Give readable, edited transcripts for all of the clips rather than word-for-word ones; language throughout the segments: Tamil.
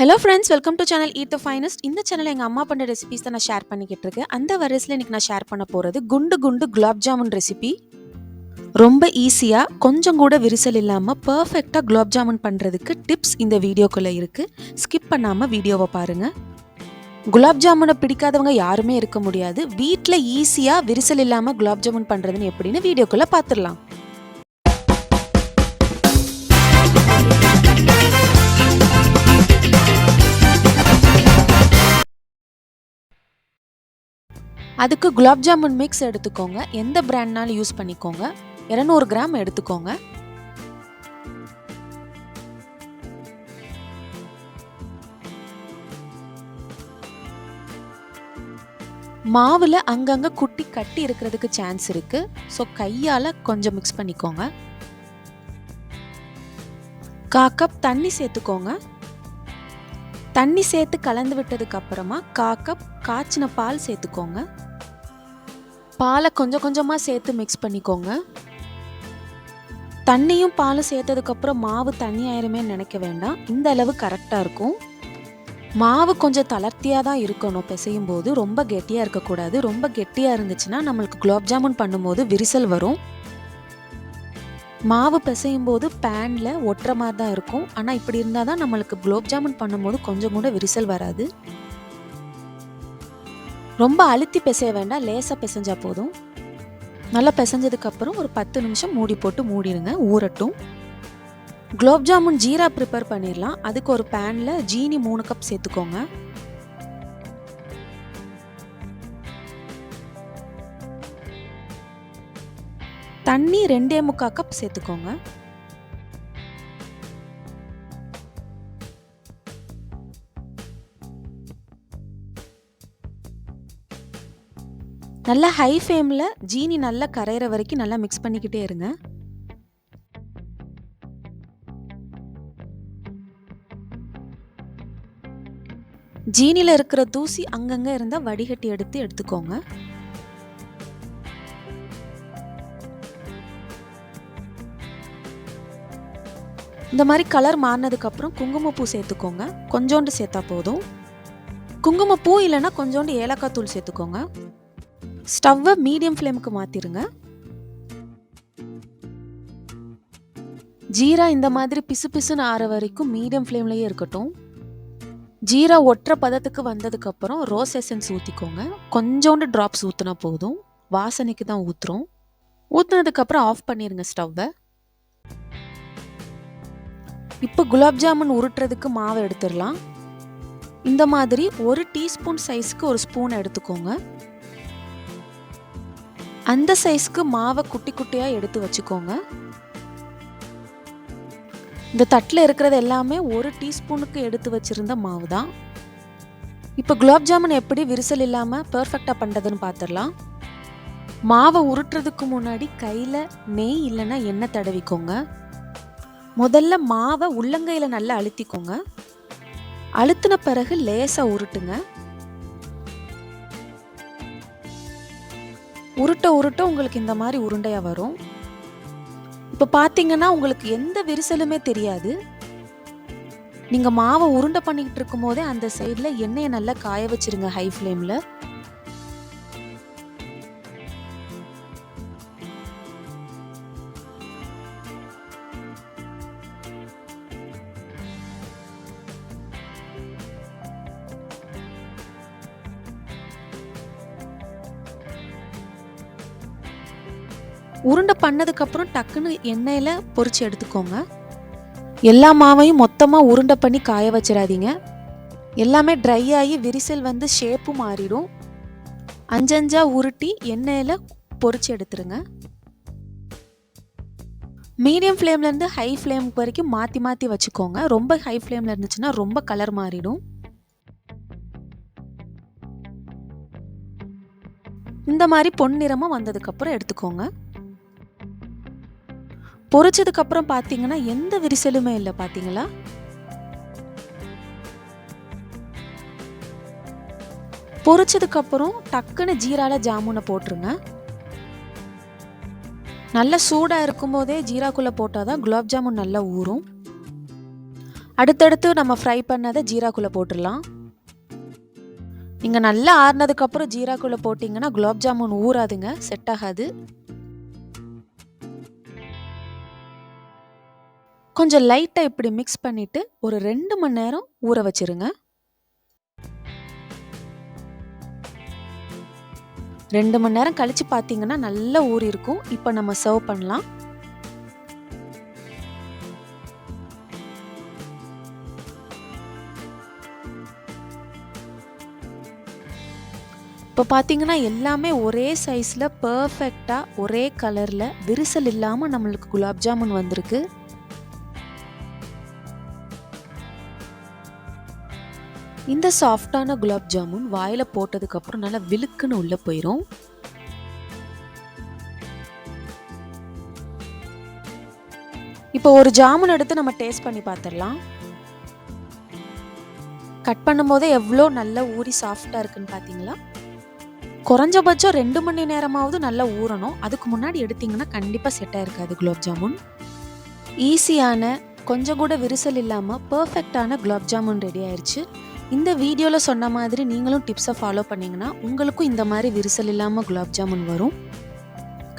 Hello friends, welcome to channel eat the finest. இந்த சேனல் எங்கள் அம்மா பண்ண ரெசிபிஸ் தான் நான் ஷேர் பண்ணிக்கிட்டு இருக்கேன். அந்த வரிசையில் இன்றைக்கி நான் ஷேர் பண்ண போகிறது குண்டு குண்டு குலாப் ஜாமுன் ரெசிபி. ரொம்ப ஈஸியாக, கொஞ்சம் கூட விரிசல் இல்லாமல் பர்ஃபெக்டாக குலாப் ஜாமுன் பண்ணுறதுக்கு டிப்ஸ் இந்த வீடியோக்குள்ளே இருக்குது. ஸ்கிப் பண்ணாமல் வீடியோவை பாருங்கள். குலாப் ஜாமுனை பிடிக்காதவங்க யாருமே இருக்க முடியாது. வீட்டில் ஈஸியாக விரிசல் இல்லாமல் குலாப் ஜாமுன் பண்ணுறதுன்னு எப்படின்னு வீடியோக்குள்ளே பார்த்துடலாம். அதுக்கு குலாப் ஜாமுன் மிக்ஸ் எடுத்துக்கோங்க. எந்த பிராண்ட்னாலும் யூஸ் பண்ணிக்கோங்க. 200 கிராம் எடுத்துக்கோங்க. மாவில் அங்கங்கே குட்டி கட்டி இருக்கிறதுக்கு சான்ஸ் இருக்கு. ஸோ கையால் கொஞ்சம் மிக்ஸ் பண்ணிக்கோங்க. 1/4 கப் தண்ணி சேர்த்துக்கோங்க. தண்ணி சேர்த்து கலந்து விட்டதுக்கு அப்புறமா 1/4 கப் காய்ச்சின பால் சேர்த்துக்கோங்க. பாலை கொஞ்சம் கொஞ்சமாக சேர்த்து மிக்ஸ் பண்ணிக்கோங்க. தண்ணியும் பாலும் சேர்த்ததுக்கப்புறம் மாவு தண்ணி ஆயிருமே நினைக்க வேண்டாம். இந்த அளவு கரெக்டாக இருக்கும். மாவு கொஞ்சம் தளர்த்தியாக தான் இருக்கணும். பிசையும் போது ரொம்ப கெட்டியாக இருக்கக்கூடாது. ரொம்ப கெட்டியாக இருந்துச்சுன்னா நம்மளுக்கு குலாப் ஜாமுன் பண்ணும்போது விரிசல் வரும். மாவு பிசையும் போது பேனில் ஒட்டுற மாதிரி தான் இருக்கும். ஆனால் இப்படி இருந்தால் தான் நம்மளுக்கு குலாப் ஜாமுன் பண்ணும்போது கொஞ்சம் கூட விரிசல் வராது. ரொம்ப அழுத்தி பிசைய வேண்டாம், லேசாக பிசைஞ்சா போதும். நல்லா பிசைஞ்சதுக்கப்புறம் ஒரு 10 நிமிஷம் மூடி போட்டு மூடிடுங்க, ஊறட்டும். குலாப் ஜாமுன் ஜீரா ப்ரிப்பேர் பண்ணிடலாம். அதுக்கு ஒரு பேனில் ஜீனி 3 கப் சேர்த்துக்கோங்க. தண்ணி 2.25 கப் சேர்த்துக்கோங்க. நல்லா ஹை ஃப்ளேமில் ஜீனி நல்லா கரையிற வரைக்கும் நல்லா மிக்ஸ் பண்ணிக்கிட்டே இருங்க. ஜீனியில் இருக்கிற தூசி அங்கங்கே இருந்தால் வடிகட்டி எடுத்துக்கோங்க. இந்த மாதிரி கலர் மாறினதுக்கப்புறம் குங்குமப்பூ சேர்த்துக்கோங்க. கொஞ்சோண்டு சேர்த்தா போதும். குங்குமப்பூ இல்லைன்னா கொஞ்சோண்டு ஏலக்காய் தூள் சேர்த்துக்கோங்க. ஸ்டவ்வை மீடியம் ஃப்ளேமுக்கு மாற்றிடுங்க. ஜீரா இந்த மாதிரி பிசு பிசுன்னு ஆற வரைக்கும் மீடியம் ஃப்ளேம்லேயே இருக்கட்டும். ஜீரா ஒற்றை பதத்துக்கு வந்ததுக்கப்புறம் ரோஸ் எசன்ஸ் ஊற்றிக்கோங்க. கொஞ்சோண்டு ட்ராப்ஸ் ஊற்றினா போதும். வாசனைக்கு தான் ஊற்றுறோம். ஊற்றினதுக்கப்புறம் ஆஃப் பண்ணிடுங்க ஸ்டவ்வை. இப்போ குலாப் ஜாமுன் உருட்டுறதுக்கு மாவை எடுத்துடலாம். இந்த மாதிரி 1 டீஸ்பூன் சைஸ்க்கு ஒரு ஸ்பூன் எடுத்துக்கோங்க. அந்த சைஸ்க்கு மாவை குட்டி குட்டியாக எடுத்து வச்சுக்கோங்க. இந்த தட்டில் இருக்கிறது எல்லாமே 1 டீஸ்பூனுக்கு எடுத்து வச்சிருந்த மாவு தான். இப்போ குலாப் ஜாமுன் எப்படி விரிசல் இல்லாமல் பர்ஃபெக்டாக பண்ணுறதுன்னு பார்த்துடலாம். மாவை உருட்டுறதுக்கு முன்னாடி கையில் நெய் இல்லைன்னா எண்ணெய் தடவிக்கோங்க. முதல்ல மாவை உள்ளங்கையில் நல்லா அழுத்திக்கோங்க. அழுத்தின பிறகு லேசாக உருட்டுங்க. உருட்ட உங்களுக்கு இந்த மாதிரி உருண்டையாக வரும். இப்போ பார்த்தீங்கன்னா உங்களுக்கு எந்த விரிசலுமே தெரியாது. நீங்கள் மாவை உருண்டை பண்ணிக்கிட்டு இருக்கும் போதே அந்த சைடில் எண்ணெயை நல்லா காய வச்சிருங்க ஹை ஃப்ளேமில். உருண்டை பண்ணதுக்கப்புறம் டக்குன்னு எண்ணெயில் பொரிச்சு எடுத்துக்கோங்க. எல்லா மாவையும் மொத்தமாக உருண்டை பண்ணி காய வச்சிடாதீங்க. எல்லாமே ட்ரை ஆகி விரிசல் வந்து ஷேப்பும் மாறிடும். 5 உருட்டி எண்ணெயில் பொரிச்சு எடுத்துருங்க. மீடியம் ஃப்ளேம்லேருந்து ஹை ஃப்ளேம் வரைக்கும் மாற்றி மாற்றி வச்சுக்கோங்க. ரொம்ப ஹை ஃப்ளேமில் இருந்துச்சுன்னா ரொம்ப கலர் மாறிடும். இந்த மாதிரி பொன்னிறமாக வந்ததுக்கப்புறம் எடுத்துக்கோங்க. பொரிச்சதுக்கு அப்புறம் பார்த்தீங்கன்னா எந்த விரிசலுமே இல்லை. பார்த்தீங்களா? பொரிச்சதுக்கு அப்புறம் டக்குன்னு ஜீரால ஜாமுனை போட்டுருங்க. நல்லா சூடாக இருக்கும் போதே ஜீராக்குள்ளே போட்டால் தான் குலாப் ஜாமுன் நல்லா ஊறும். அடுத்தடுத்து நம்ம ஃப்ரை பண்ணதை ஜீராக்குள்ளே போட்டுடலாம். நீங்கள் நல்லா ஆறுனதுக்கப்புறம் ஜீராக்குள்ளே போட்டிங்கன்னா குலாப் ஜாமுன் ஊறாதுங்க, செட் ஆகாது. கொஞ்சம் லைட்டாக இப்படி மிக்ஸ் பண்ணிவிட்டு ஒரு 2 மணி நேரம் ஊற வச்சிருங்க. 2 மணி நேரம் கழித்து பார்த்தீங்கன்னா நல்லா ஊறி இருக்கும். இப்போ நம்ம சர்வ் பண்ணலாம். இப்போ பார்த்தீங்கன்னா எல்லாமே ஒரே சைஸில் பர்ஃபெக்டாக ஒரே கலரில் விரிசல் இல்லாமல் நம்மளுக்கு குலாப் ஜாமுன் வந்திருக்கு. இந்த சாஃப்டான குலாப் ஜாமுன் வாயில் போட்டதுக்கப்புறம் நல்லா விழுக்குன்னு உள்ளே போயிடும். இப்போ ஒரு ஜாமுன் எடுத்து நம்ம டேஸ்ட் பண்ணி பார்த்துடலாம். கட் பண்ணும்போதே எவ்வளோ நல்லா ஊறி சாஃப்டாக இருக்குன்னு பார்த்தீங்களா? குறைஞ்சபட்சம் 2 மணி நேரமாவது நல்லா ஊறணும். அதுக்கு முன்னாடி எடுத்திங்கன்னா கண்டிப்பாக செட் ஆகிருக்காது குலாப் ஜாமுன். ஈஸியான, கொஞ்சம் கூட விரிசல் இல்லாமல் பர்ஃபெக்டான குலாப் ஜாமுன் ரெடி ஆயிடுச்சு. இந்த வீடியோவில் சொன்ன மாதிரி நீங்களும் டிப்ஸை ஃபாலோ பண்ணிங்கன்னா உங்களுக்கும் இந்த மாதிரி விரிசல் இல்லாமல் குலாப் ஜாமுன் வரும்.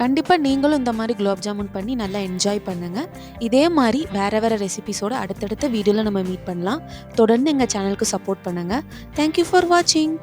கண்டிப்பாக நீங்களும் இந்த மாதிரி குலாப் ஜாமுன் பண்ணி நல்லா என்ஜாய் பண்ணுங்கள். இதே மாதிரி வேறு ரெசிபிஸோட அடுத்தடுத்த வீடியோவில் நம்ம மீட் பண்ணலாம். தொடர்ந்து எங்கள் சேனலுக்கு சப்போர்ட் பண்ணுங்கள். தேங்க்யூ ஃபார் வாட்சிங்.